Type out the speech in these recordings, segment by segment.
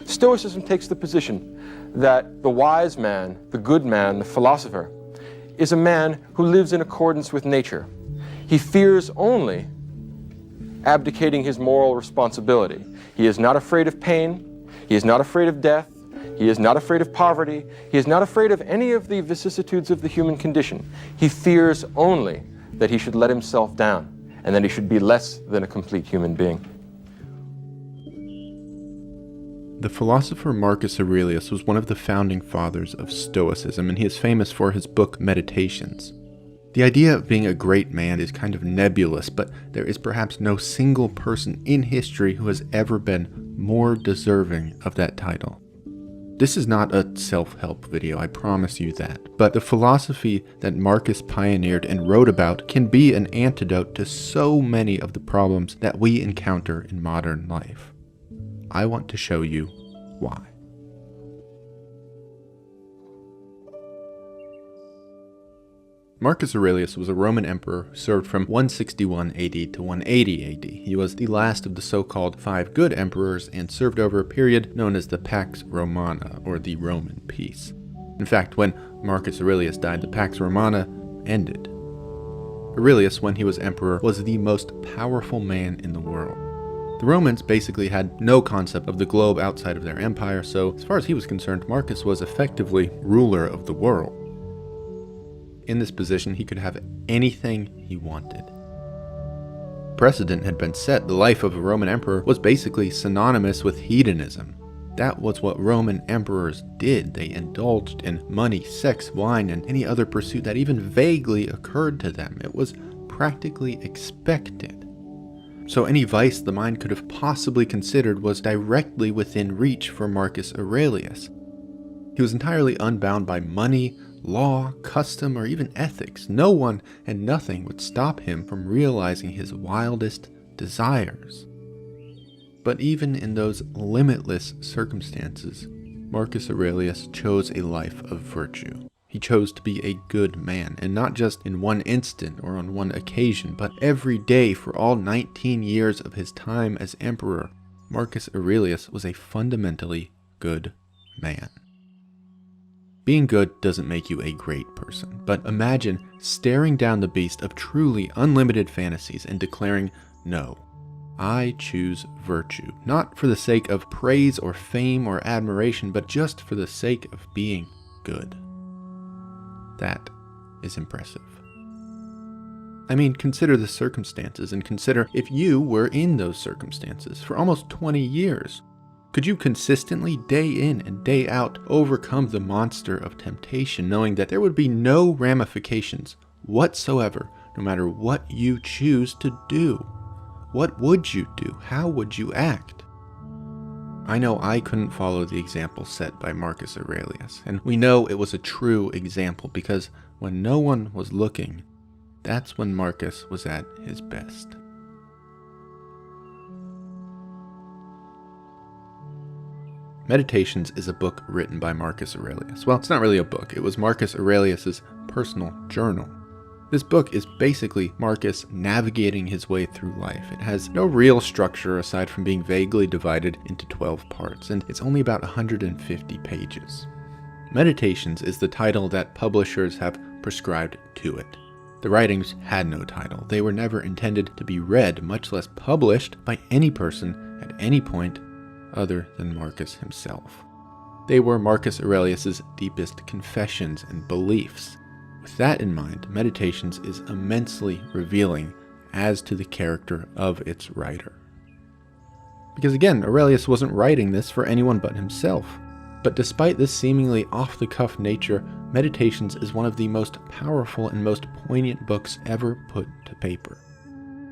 Stoicism takes the position that the wise man, the good man, the philosopher, is a man who lives in accordance with nature. He fears only abdicating his moral responsibility. He is not afraid of pain. He is not afraid of death. He is not afraid of poverty. He is not afraid of any of the vicissitudes of the human condition. He fears only that he should let himself down and that he should be less than a complete human being. The philosopher Marcus Aurelius was one of the founding fathers of Stoicism, and he is famous for his book Meditations. The idea of being a great man is kind of nebulous, but there is perhaps no single person in history who has ever been more deserving of that title. This is not a self-help video, I promise you that, but the philosophy that Marcus pioneered and wrote about can be an antidote to so many of the problems that we encounter in modern life. I want to show you why. Marcus Aurelius was a Roman emperor who served from 161 AD to 180 AD. He was the last of the so-called five good emperors and served over a period known as the Pax Romana, or the Roman Peace. In fact, when Marcus Aurelius died, the Pax Romana ended. Aurelius, when he was emperor, was the most powerful man in the world. The Romans basically had no concept of the globe outside of their empire, so as far as he was concerned, Marcus was effectively ruler of the world. In this position, he could have anything he wanted. Precedent had been set. The life of a Roman emperor was basically synonymous with hedonism. That was what Roman emperors did. They indulged in money, sex, wine, and any other pursuit that even vaguely occurred to them. It was practically expected. So any vice the mind could have possibly considered was directly within reach for Marcus Aurelius. He was entirely unbound by money, law, custom, or even ethics. No one and nothing would stop him from realizing his wildest desires. But even in those limitless circumstances, Marcus Aurelius chose a life of virtue. He chose to be a good man, and not just in one instant or on one occasion, but every day for all 19 years of his time as emperor. Marcus Aurelius was a fundamentally good man. Being good doesn't make you a great person, but imagine staring down the beast of truly unlimited fantasies and declaring, "No, I choose virtue," not for the sake of praise or fame or admiration, but just for the sake of being good. That is impressive. I mean, consider the circumstances and consider if you were in those circumstances for almost 20 years. Could you consistently, day in and day out, overcome the monster of temptation, knowing that there would be no ramifications whatsoever, no matter what you choose to do? What would you do? How would you act? I know I couldn't follow the example set by Marcus Aurelius, and we know it was a true example because when no one was looking, that's when Marcus was at his best. Meditations is a book written by Marcus Aurelius. Well, it's not really a book. It was Marcus Aurelius's personal journal. This book is basically Marcus navigating his way through life. It has no real structure aside from being vaguely divided into 12 parts, and it's only about 150 pages. Meditations is the title that publishers have prescribed to it. The writings had no title. They were never intended to be read, much less published, by any person at any point other than Marcus himself. They were Marcus Aurelius's deepest confessions and beliefs. With that in mind, Meditations is immensely revealing as to the character of its writer. Because again, Aurelius wasn't writing this for anyone but himself. But despite this seemingly off-the-cuff nature, Meditations is one of the most powerful and most poignant books ever put to paper.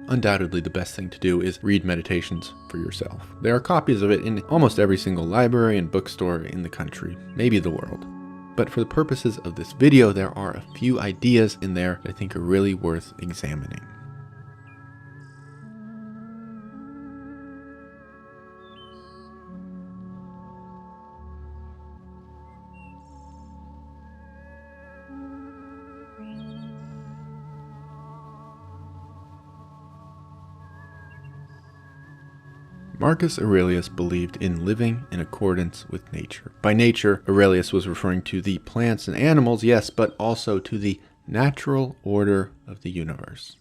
Undoubtedly, the best thing to do is read Meditations for yourself. There are copies of it in almost every single library and bookstore in the country, maybe the world. But for the purposes of this video, there are a few ideas in there that I think are really worth examining. Marcus Aurelius believed in living in accordance with nature. By nature, Aurelius was referring to the plants and animals, yes, but also to the natural order of the universe.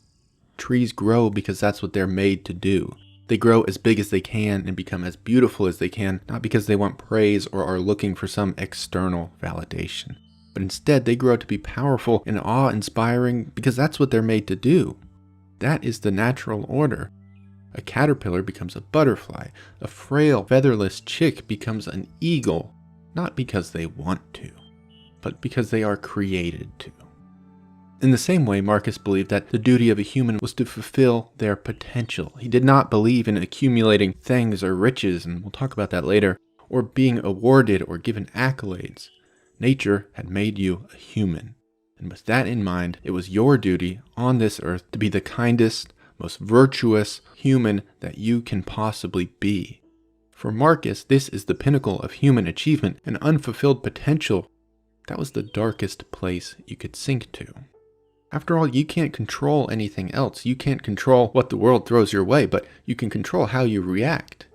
Trees grow because that's what they're made to do. They grow as big as they can and become as beautiful as they can, not because they want praise or are looking for some external validation. But instead, they grow to be powerful and awe-inspiring because that's what they're made to do. That is the natural order. A caterpillar becomes a butterfly. A frail, featherless chick becomes an eagle, not because they want to, but because they are created to. In the same way, Marcus believed that the duty of a human was to fulfill their potential. He did not believe in accumulating things or riches, and we'll talk about that later, or being awarded or given accolades. Nature had made you a human, and with that in mind, it was your duty on this earth to be the kindest, most virtuous human that you can possibly be. For Marcus, this is the pinnacle of human achievement, an unfulfilled potential. That was the darkest place you could sink to. After all, you can't control anything else. You can't control what the world throws your way, but you can control how you react.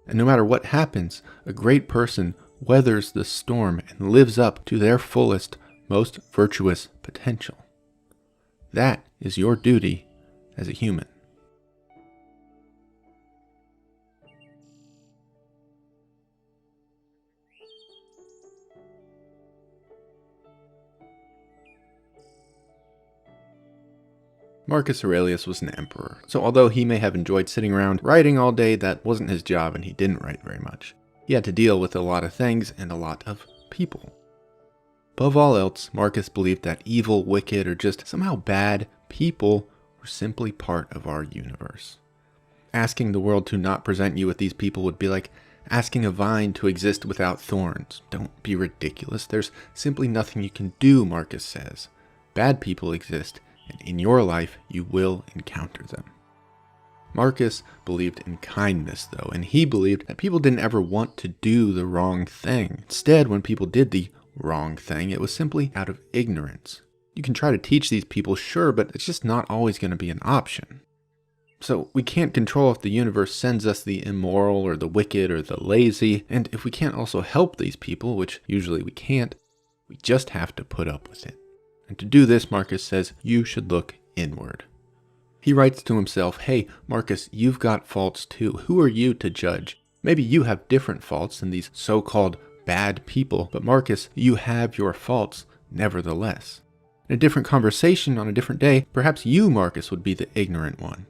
And no matter what happens, a great person weathers the storm and lives up to their fullest, most virtuous potential. That is your duty as a human. Marcus Aurelius was an emperor, so although he may have enjoyed sitting around writing all day, that wasn't his job and he didn't write very much. He had to deal with a lot of things and a lot of people. Above all else, Marcus believed that evil, wicked, or just somehow bad people were simply part of our universe. Asking the world to not present you with these people would be like asking a vine to exist without thorns. Don't be ridiculous. There's simply nothing you can do, Marcus says. Bad people exist, and in your life, you will encounter them. Marcus believed in kindness, though, and he believed that people didn't ever want to do the wrong thing. Instead, when people did the wrong thing, it was simply out of ignorance. You can try to teach these people, sure, but it's just not always going to be an option. So we can't control if the universe sends us the immoral or the wicked or the lazy, and if we can't also help these people, which usually we can't, we just have to put up with it. And to do this, Marcus says, you should look inward. He writes to himself, hey, Marcus, you've got faults too. Who are you to judge? Maybe you have different faults than these so-called bad people, but Marcus, you have your faults nevertheless. In a different conversation on a different day, perhaps you, Marcus, would be the ignorant one.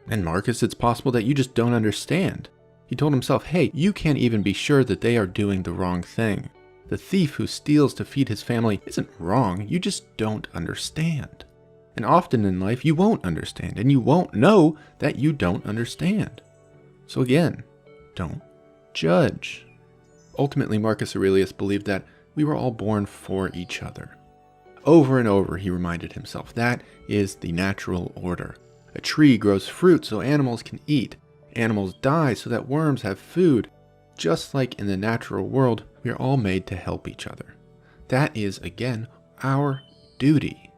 And Marcus, it's possible that you just don't understand. He told himself, hey, you can't even be sure that they are doing the wrong thing. The thief who steals to feed his family isn't wrong, you just don't understand. And often in life, you won't understand, and you won't know that you don't understand. So again, don't judge. Ultimately, Marcus Aurelius believed that we were all born for each other. Over and over, he reminded himself, that is the natural order. A tree grows fruit so animals can eat. Animals die so that worms have food. Just like in the natural world, we are all made to help each other. That is, again, our duty.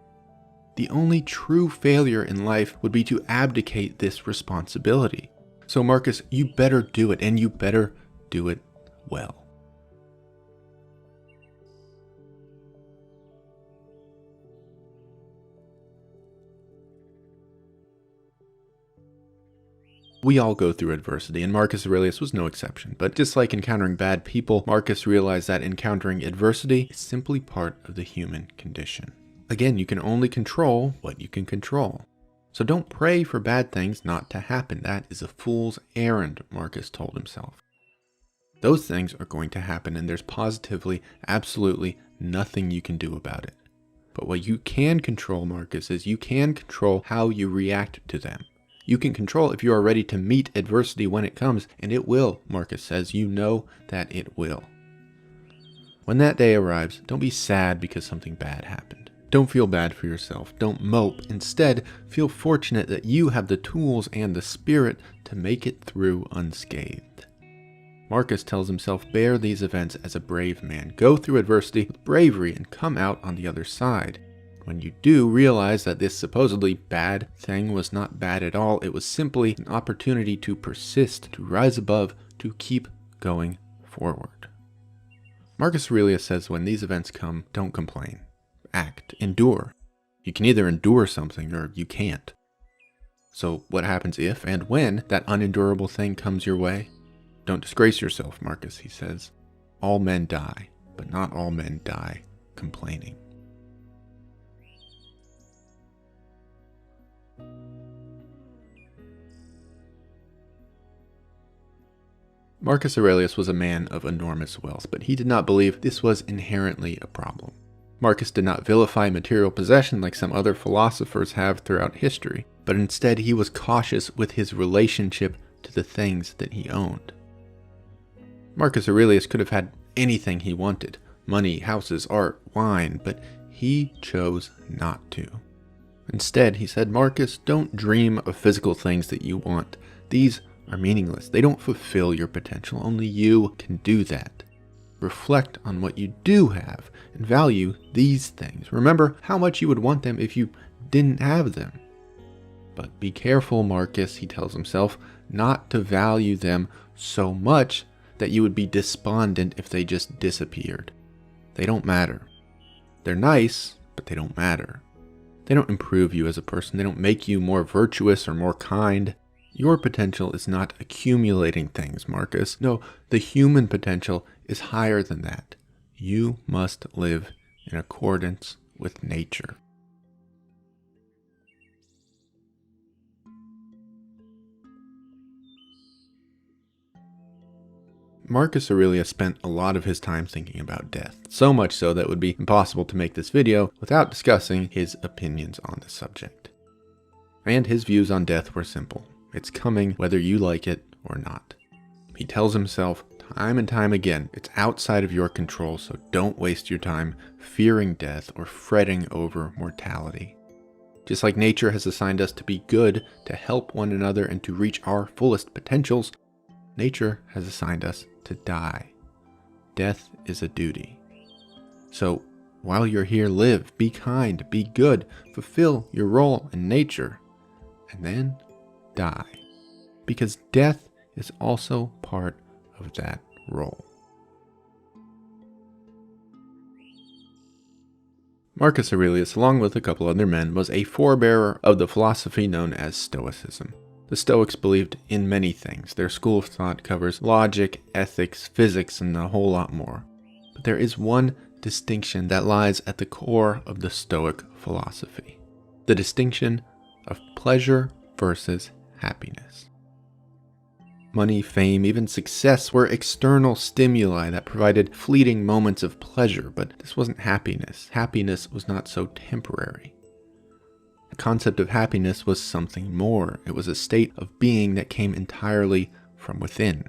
The only true failure in life would be to abdicate this responsibility. So Marcus, you better do it, and you better do it well. We all go through adversity, and Marcus Aurelius was no exception. But just like encountering bad people, Marcus realized that encountering adversity is simply part of the human condition. Again, you can only control what you can control. So don't pray for bad things not to happen. That is a fool's errand, Marcus told himself. Those things are going to happen, and there's positively, absolutely nothing you can do about it. But what you can control, Marcus, is you can control how you react to them. You can control if you are ready to meet adversity when it comes, and it will, Marcus says. You know that it will. When that day arrives, don't be sad because something bad happened. Don't feel bad for yourself. Don't mope. Instead, feel fortunate that you have the tools and the spirit to make it through unscathed. Marcus tells himself, bear these events as a brave man. Go through adversity with bravery and come out on the other side. When you do realize that this supposedly bad thing was not bad at all, it was simply an opportunity to persist, to rise above, to keep going forward. Marcus Aurelius says when these events come, don't complain. Act. Endure. You can either endure something or you can't. So what happens if and when that unendurable thing comes your way? Don't disgrace yourself, Marcus, he says. All men die, but not all men die complaining. Marcus Aurelius was a man of enormous wealth, but he did not believe this was inherently a problem. Marcus did not vilify material possession like some other philosophers have throughout history, but instead he was cautious with his relationship to the things that he owned. Marcus Aurelius could have had anything he wanted, money, houses, art, wine, but he chose not to. Instead, he said, Marcus, don't dream of physical things that you want. These are meaningless. They don't fulfill your potential. Only you can do that. Reflect on what you do have and value these things. Remember how much you would want them if you didn't have them. But be careful, Marcus, he tells himself, not to value them so much that you would be despondent if they just disappeared. They don't matter. They're nice, but they don't matter. They don't improve you as a person. They don't make you more virtuous or more kind. Your potential is not accumulating things, Marcus. No, the human potential is higher than that. You must live in accordance with nature. Marcus Aurelius spent a lot of his time thinking about death, so much so that it would be impossible to make this video without discussing his opinions on the subject. And his views on death were simple. It's coming whether you like it or not. He tells himself time and time again, it's outside of your control, so don't waste your time fearing death or fretting over mortality. Just like nature has assigned us to be good, to help one another, and to reach our fullest potentials, nature has assigned us to die. Death is a duty. So while you're here, live, be kind, be good, fulfill your role in nature, and then die. Because death is also part of that role. Marcus Aurelius, along with a couple other men, was a forebearer of the philosophy known as Stoicism. The Stoics believed in many things. Their school of thought covers logic, ethics, physics, and a whole lot more. But there is one distinction that lies at the core of the Stoic philosophy. The distinction of pleasure versus happiness. Money, fame, even success were external stimuli that provided fleeting moments of pleasure, but this wasn't happiness. Happiness was not so temporary. The concept of happiness was something more. It was a state of being that came entirely from within.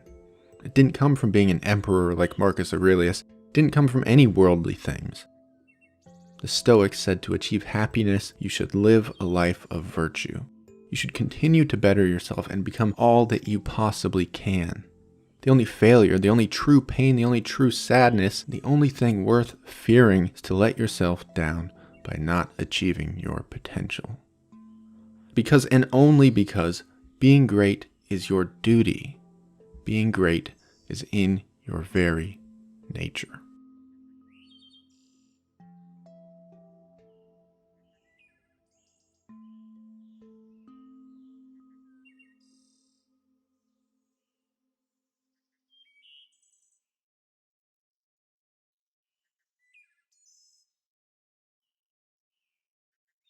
It didn't come from being an emperor like Marcus Aurelius. It didn't come from any worldly things. The Stoics said to achieve happiness, you should live a life of virtue. You should continue to better yourself and become all that you possibly can. The only failure, the only true pain, the only true sadness, the only thing worth fearing is to let yourself down by not achieving your potential. Because and only because being great is your duty. Being great is in your very nature.